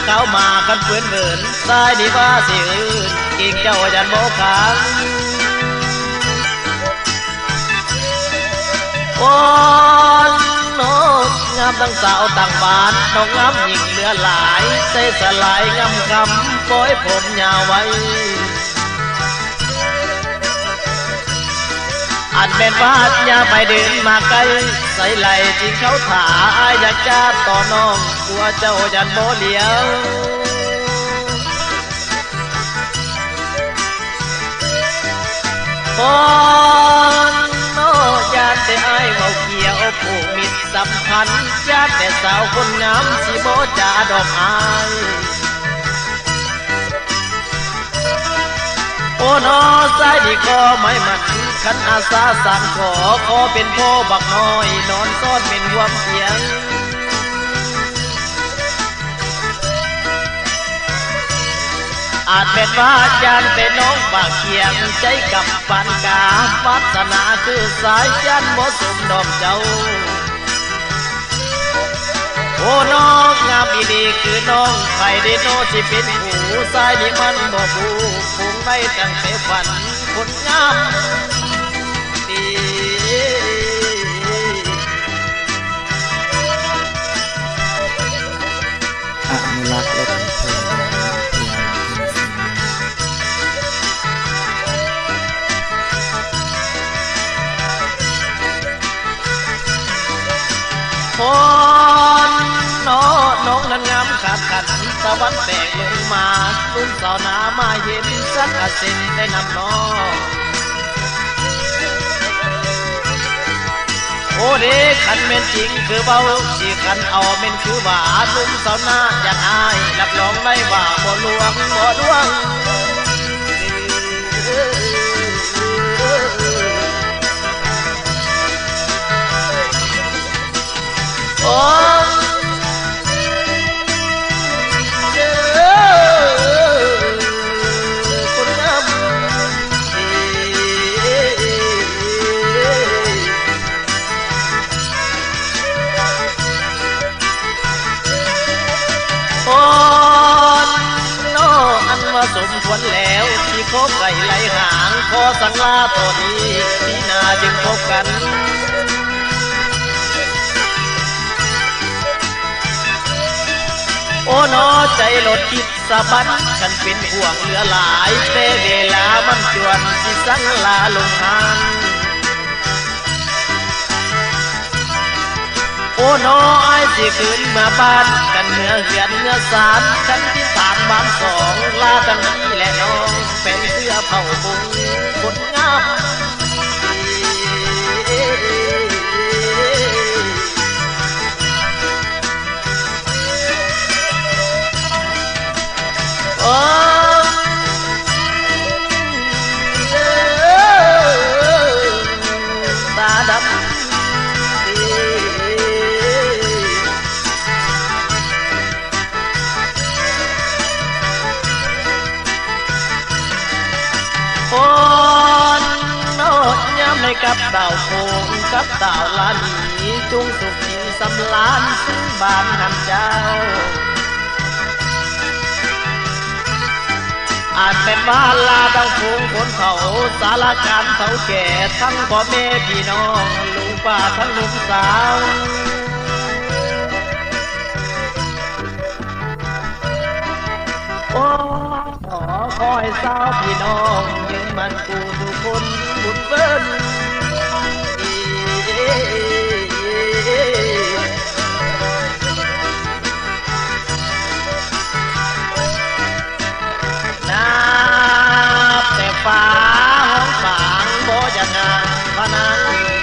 เข้ามากันเปื้อนเวินสายดีว่าสิอื่นกิ่งเจ้ายันโมขังวอนนกงามตั้งสาวต่างบ้านนกงามหญิงเหลือหลายใส่สลายงามคำปล่อยผมยาวไว้อันเป็นวาดยาไปเดินมาไกลใส่ไหลที่เขาถาอยากจะต่อน้องกลัวเจ้ายันโบเหลียวปอนโนยานแต่ไอ้เมาเกี่ยวผูกมิตรสัมพันธ์ยานแต่สาวคนงามสิโบจ่าดอกอายโอ้นอสายดีก็ไม่มันขันอาสาสั่งขอเป็นพ่อบักน้อยนอนซ่อนเป็นห่วงเสียงอาจเป็นว่าจานเป็นน้องปากเคียงใจกับปันกาวัฒนาคือสายจันบ่สมดอกเจ้าโอ้น้องงามดีคือน้องไผได้โนสิเป็นผู้สายนี้มันบ่ผู้คงได้ตั้งแต่ฝันคนงามดีอนุรักษ์และเพลงคนน้องนั้นงามขาดขันตะวันแตกลงมาลุ่มสาวนามาเห็นสักอาสินได้นำน้องโอ้เด็กขันเม่นจริงคือเบาสิขันเอาเม่นคือว่าลุ่มสาวนาอยากอายรับรองได้ว่าบ่ลวงโอ้คนงามคนโนอันว่าสมควรแล้วที่คบไก่ไหลหางขอสังลาตัวนี้ที่นาจึงพบกันโอ้นอใจหลดคิดสะบัดฉันเป็นห่วงเหลือหลายแต่เวลามันจวนสิสังลาลงหางโอ้นอไอ้สิขึ้นมาบ้านกันเนื้อเหือนเนื้อสารฉันที่สามบ้านสองลากันนี่แหละน้องเป็นเสื้อเผ่าบุงคนงามตาดำคนโนดย้ำในกับดาวโคงกับดาวลานีจุงสุขีสำลานซึ่งบ้านหันเจ้าอาจเป็นว่าลาดังฟูงคนเขาสารการเขาแก่ทั้งพ่อแม่พี่น้องลุงป้าทั้งลุงสาวโอ้ขอให้สาวพี่น้องยืนมันกูทุกคนบุญเบิ้ลฟ้าห้องฝางโบยนางพนัง